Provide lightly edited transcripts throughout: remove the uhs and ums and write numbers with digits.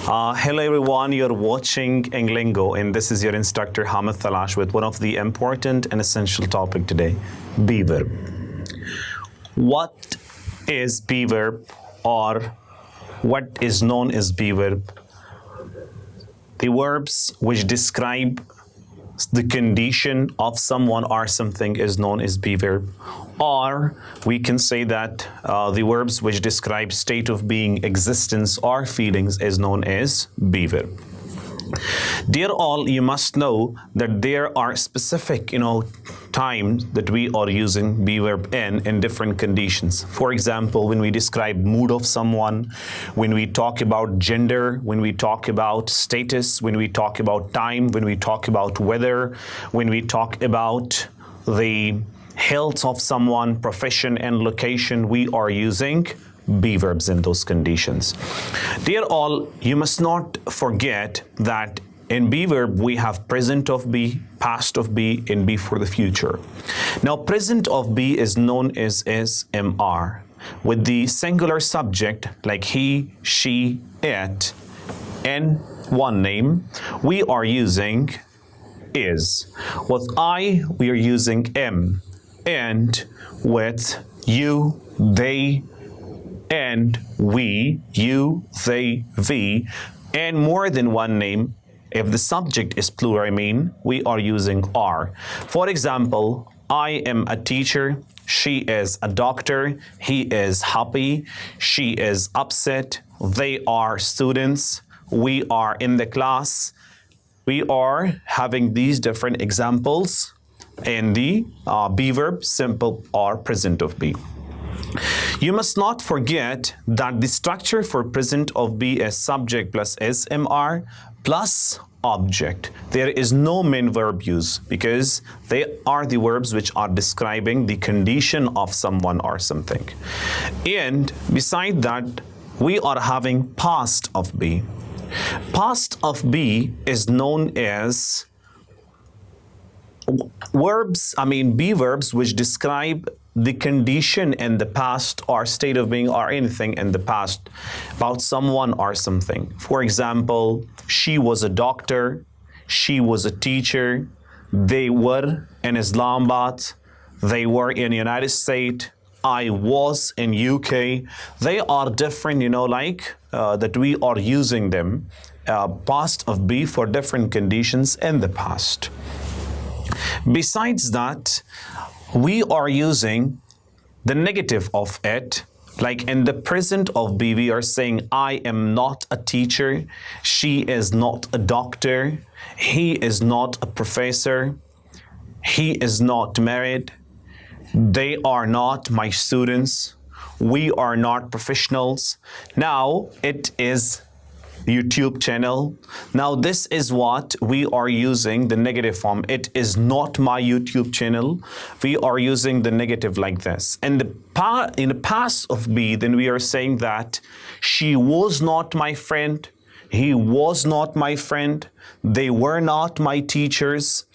Hello everyone, you're watching EngLanGo and this is your instructor Hamid Talash with one of the important and essential topic today, Be Verb. What is Be Verb or what is known as Be Verb? The verbs which describe the condition of someone or something is known as Be Verb. Or we can say that the verbs which describe state of being, existence, or feelings is known as Be Verb. Dear all, you must know that there are specific, times that we are using Be Verb in different conditions. For example, when we describe mood of someone, when we talk about gender, when we talk about status, when we talk about time, when we talk about weather, when we talk about the health of someone, profession, and location, we are using Be Verbs in those conditions. Dear all, you must not forget that in Be Verb, we have present of be, past of be, and be for the future. Now, present of be is known as MR. With the singular subject, like he, she, it, and one name, we are using is. With I, we are using am. And with you, they, and we, you, they, we, and more than one name, if the subject is plural, we are using are. For example, I am a teacher, she is a doctor, he is happy, she is upset, they are students, we are in the class. We are having these different examples in the Be Verb, simple or present of be. You must not forget that the structure for present of be is subject plus SMR plus object. There is no main verb use because they are the verbs which are describing the condition of someone or something. And beside that, we are having past of be. Past of be is known as Be Verbs which describe the condition in the past or state of being or anything in the past about someone or something. For example, she was a doctor, she was a teacher, they were in Islamabad, they were in the United States, I was in UK. They are different, that we are using them, past of be for different conditions in the past. Besides that, we are using the negative of it, like in the present of be, we are saying, I am not a teacher, she is not a doctor, he is not a professor, he is not married, they are not my students, we are not professionals. Now it is YouTube channel. Now this is what we are using the negative form. It is not my YouTube channel. We are using the negative like this. In the past of be, then we are saying that she was not my friend, he was not my friend, they were not my teachers.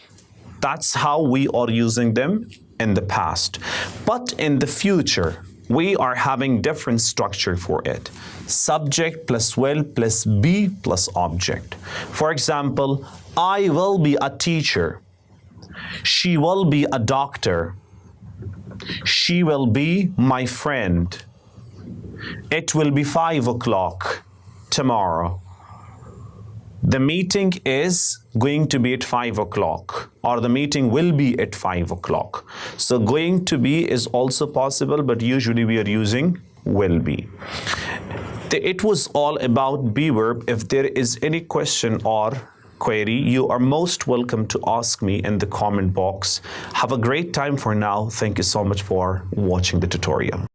That's how we are using them in the past. But in the future, we are having different structure for it. Subject plus will plus be plus object. For example, I will be a teacher. She will be a doctor. She will be my friend. It will be 5 o'clock tomorrow. The meeting is going to be at 5 o'clock, or the meeting will be at 5 o'clock. So going to be is also possible, but usually we are using will be. It was all about Be Verb. If there is any question or query, you are most welcome to ask me in the comment box. Have a great time for now. Thank you so much for watching the tutorial.